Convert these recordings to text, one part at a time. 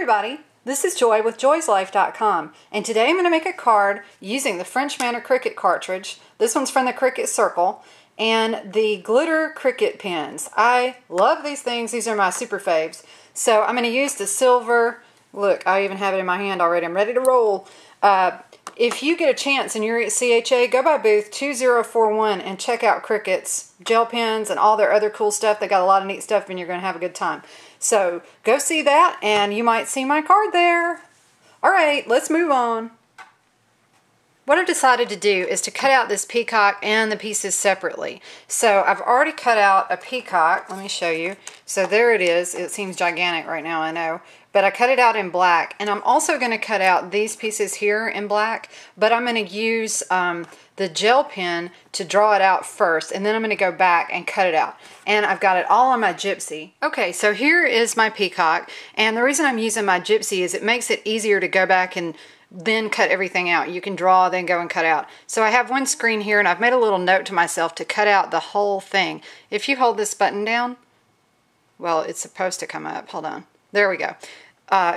everybody, this is Joy with joyslife.com, and today I'm going to make a card using the French Manor Cricut cartridge. This one's from the Cricut Circle, and the glitter Cricut pens. I love these things. These are my super faves. So I'm going to use the silver. Look, I even have it in my hand already. I'm ready to roll. If you get a chance and you're at CHA, go by booth 2041 and check out Cricut's gel pens and all their other cool stuff. They got a lot of neat stuff and you're going to have a good time. So go see that and you might see my card there. Alright, let's move on. What I've decided to do is to cut out this peacock and the pieces separately. So I've already cut out a peacock. Let me show you. So there it is. It seems gigantic right now, I know. But I cut it out in black. And I'm also going to cut out these pieces here in black. But I'm going to use the gel pen to draw it out first. And then I'm going to go back and cut it out. And I've got it all on my Gypsy. Okay, so here is my peacock. And the reason I'm using my Gypsy is it makes it easier to go back and then cut everything out. You can draw, then go and cut out. So I have one screen here and I've made a little note to myself to cut out the whole thing. If you hold this button down, well, it's supposed to come up. Hold on. There we go.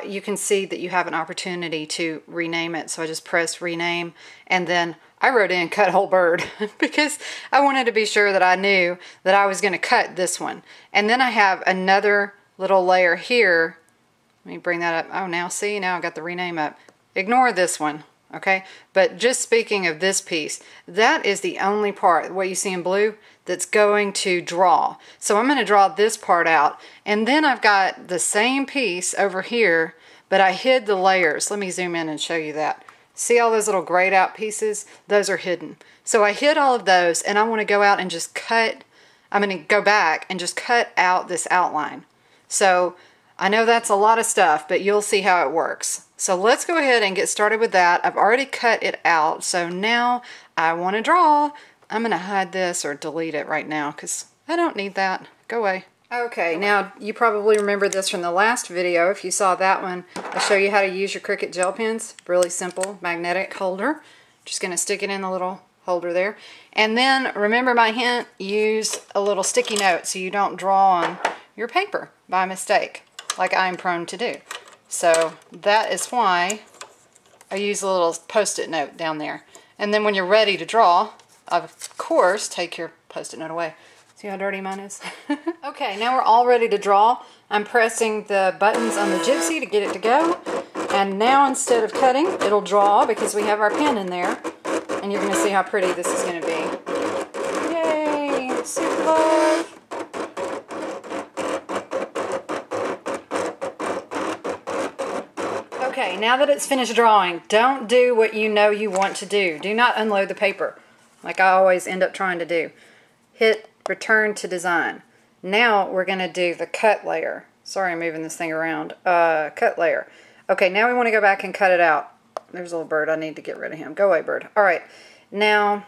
You can see that you have an opportunity to rename it. So I just pressed rename and then I wrote in cut whole bird because I wanted to be sure that I knew that I was going to cut this one. And then I have another little layer here. Let me bring that up. Oh, now see, now I've got the rename up. Ignore this one, okay? But just speaking of this piece, that is the only part, what you see in blue, that's going to draw. So I'm going to draw this part out. And then I've got the same piece over here, but I hid the layers. Let me zoom in and show you that. See all those little grayed out pieces? Those are hidden. So I hid all of those, and I want to go out and just cut, I'm going to go back and just cut out this outline. So I know that's a lot of stuff, but you'll see how it works. So let's go ahead and get started with that. I've already cut it out, so now I want to draw. I'm going to hide this or delete it right now because I don't need that. Go away. Okay, now you probably remember this from the last video. If you saw that one, I'll show you how to use your Cricut gel pens. Really simple, magnetic holder. Just going to stick it in the little holder there. And then remember my hint, use a little sticky note so you don't draw on your paper by mistake, like I'm prone to do. So that is why I use a little post-it note down there. And then when you're ready to draw, of course, take your post-it note away. See how dirty mine is? Okay, now we're all ready to draw. I'm pressing the buttons on the Gypsy to get it to go. And now instead of cutting, it'll draw because we have our pen in there. And you're going to see how pretty this is going to be. Yay! Super love! Okay, now that it's finished drawing, don't do what you know you want to do. Do not unload the paper, like I always end up trying to do. Hit return to design. Now we're going to do the cut layer. Sorry, I'm moving this thing around. Cut layer. Okay, now we want to go back and cut it out. There's a little bird. I need to get rid of him. Go away, bird. Alright, now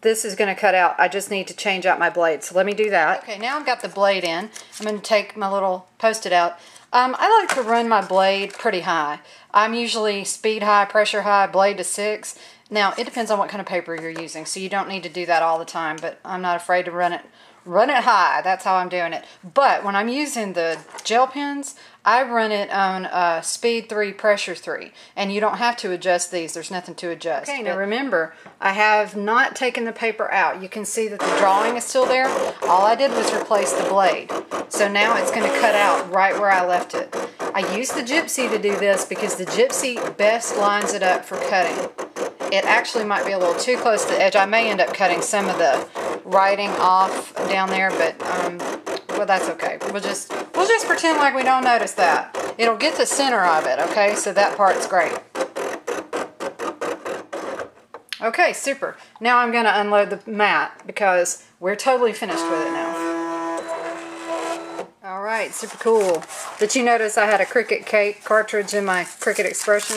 this is going to cut out. I just need to change out my blade. So let me do that. Okay, now I've got the blade in. I'm going to take my little post-it out. I like to run my blade pretty high. I'm usually speed high, pressure high, blade to 6. Now, it depends on what kind of paper you're using, so you don't need to do that all the time, but I'm not afraid to run it high. That's how I'm doing it. But when I'm using the gel pens, I run it on speed 3, pressure 3, and you don't have to adjust these. There's nothing to adjust. Okay, now remember, I have not taken the paper out. You can see that the drawing is still there. All I did was replace the blade. So now it's going to cut out right where I left it. I used the Gypsy to do this because the Gypsy best lines it up for cutting. It actually might be a little too close to the edge. I may end up cutting some of the writing off down there, but well, that's okay. We'll just pretend like we don't notice that. It'll get the center of it, okay? So that part's great. Okay, super. Now I'm going to unload the mat because we're totally finished with it now. Alright, super cool. Did you notice I had a Cricut cake cartridge in my Cricut expression?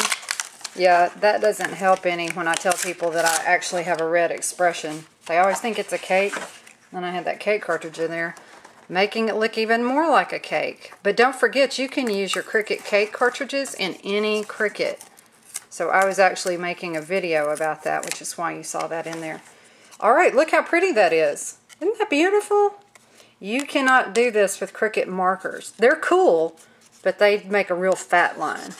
Yeah, that doesn't help any when I tell people that I actually have a red expression. They always think it's a cake. Then I had that cake cartridge in there, making it look even more like a cake. But don't forget, you can use your Cricut cake cartridges in any Cricut. So I was actually making a video about that, which is why you saw that in there. Alright, look how pretty that is. Isn't that beautiful? You cannot do this with Cricut markers. They're cool, but they make a real fat line.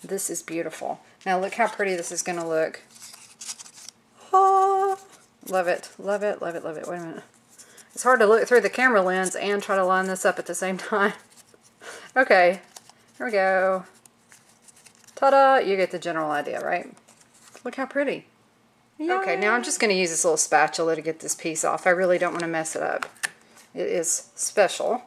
This is beautiful. Now look how pretty this is going to look. Oh, love it, love it, love it, love it. Wait a minute. It's hard to look through the camera lens and try to line this up at the same time. Okay, here we go. Ta-da! You get the general idea, right? Look how pretty. Yay. Okay, now I'm just going to use this little spatula to get this piece off. I really don't want to mess it up. It is special.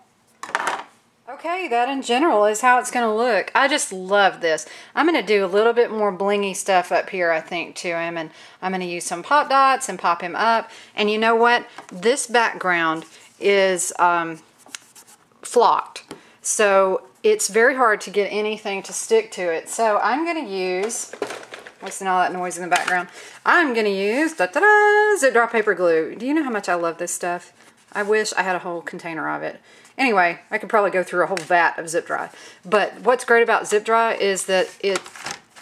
Okay, that in general is how it's going to look. I just love this. I'm going to do a little bit more blingy stuff up here, I think, to him. And I'm going to use some pop dots and pop him up. And you know what? This background is flocked. So it's very hard to get anything to stick to it. So I'm going to use, listening to all that noise in the background, I'm going to use zip dry paper glue. Do you know how much I love this stuff? I wish I had a whole container of it. Anyway, I could probably go through a whole vat of zip dry. But what's great about zip dry is that it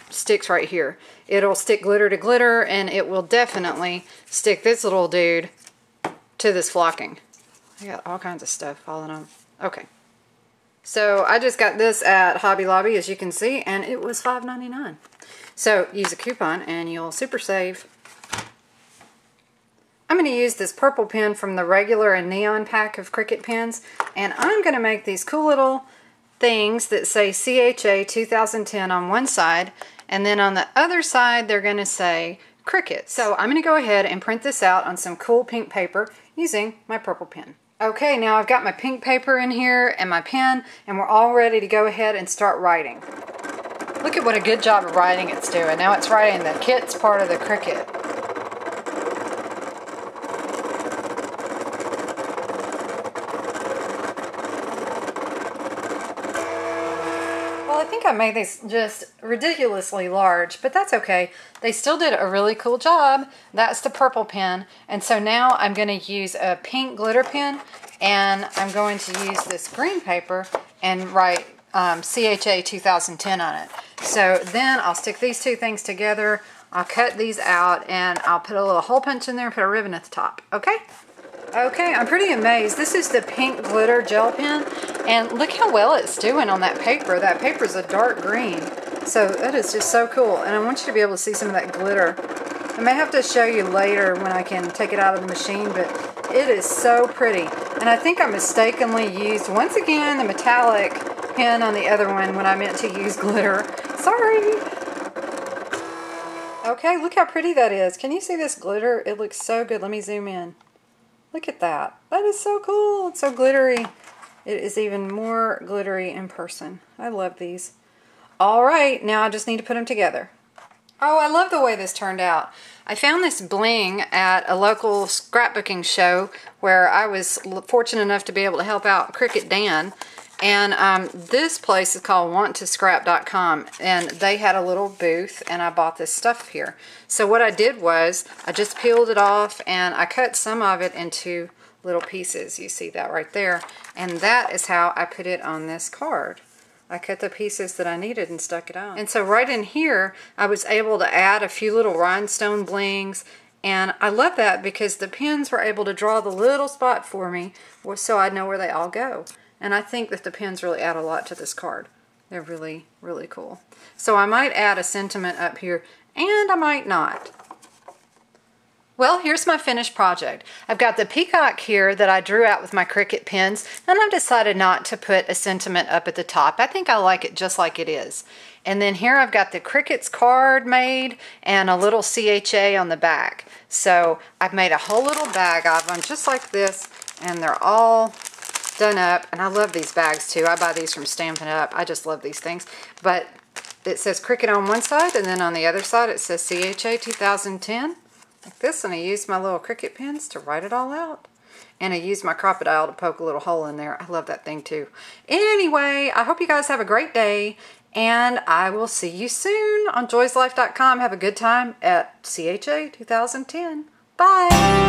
sticks right here. It'll stick glitter to glitter, and it will definitely stick this little dude to this flocking. I got all kinds of stuff falling on. Okay. So I just got this at Hobby Lobby, as you can see, and it was $5.99. So use a coupon and you'll super save. I'm going to use this purple pen from the regular and neon pack of Cricut pens, and I'm going to make these cool little things that say CHA 2010 on one side, and then on the other side they're going to say Cricut. So I'm going to go ahead and print this out on some cool pink paper using my purple pen. Okay, now I've got my pink paper in here and my pen, and we're all ready to go ahead and start writing. Look at what a good job of writing it's doing. Now it's writing the Kits part of the Cricut. I think I made these just ridiculously large, but that's okay. They still did a really cool job. That's the purple pen. And so now I'm going to use a pink glitter pen, and I'm going to use this green paper and write CHA 2010 on it. So then I'll stick these two things together. I'll cut these out, and I'll put a little hole punch in there and put a ribbon at the top. Okay? Okay, I'm pretty amazed. This is the pink glitter gel pen, and look how well it's doing on that paper. That paper is a dark green, so that is just so cool. And I want you to be able to see some of that glitter. I may have to show you later when I can take it out of the machine, but it is so pretty. And I think I mistakenly used, once again, the metallic pen on the other one when I meant to use glitter. Sorry! Okay, look how pretty that is. Can you see this glitter? It looks so good. Let me zoom in. Look at that. That is so cool. It's so glittery. It is even more glittery in person. I love these. All right, now I just need to put them together. Oh, I love the way this turned out. I found this bling at a local scrapbooking show where I was fortunate enough to be able to help out Cricut Dan. And this place is called wanttoscrap.com, and they had a little booth, and I bought this stuff here. So what I did was I just peeled it off, and I cut some of it into little pieces. You see that right there, and that is how I put it on this card. I cut the pieces that I needed and stuck it on. And so right in here I was able to add a few little rhinestone blings, and I love that because the pens were able to draw the little spot for me so I'd know where they all go. And I think that the pens really add a lot to this card. They're really, really cool. So I might add a sentiment up here, and I might not. Well, here's my finished project. I've got the peacock here that I drew out with my Cricut pens, and I've decided not to put a sentiment up at the top. I think I like it just like it is. And then here I've got the Cricuts card made and a little CHA on the back. So I've made a whole little bag of them just like this, and they're all done up, and I love these bags too. I buy these from Stampin' Up. I just love these things. But it says Cricut on one side, and then on the other side it says CHA 2010, like this, and I used my little Cricut pens to write it all out. And I used my Crocodile to poke a little hole in there. I love that thing too. Anyway, I hope you guys have a great day, and I will see you soon on joyslife.com. Have a good time at CHA 2010. Bye!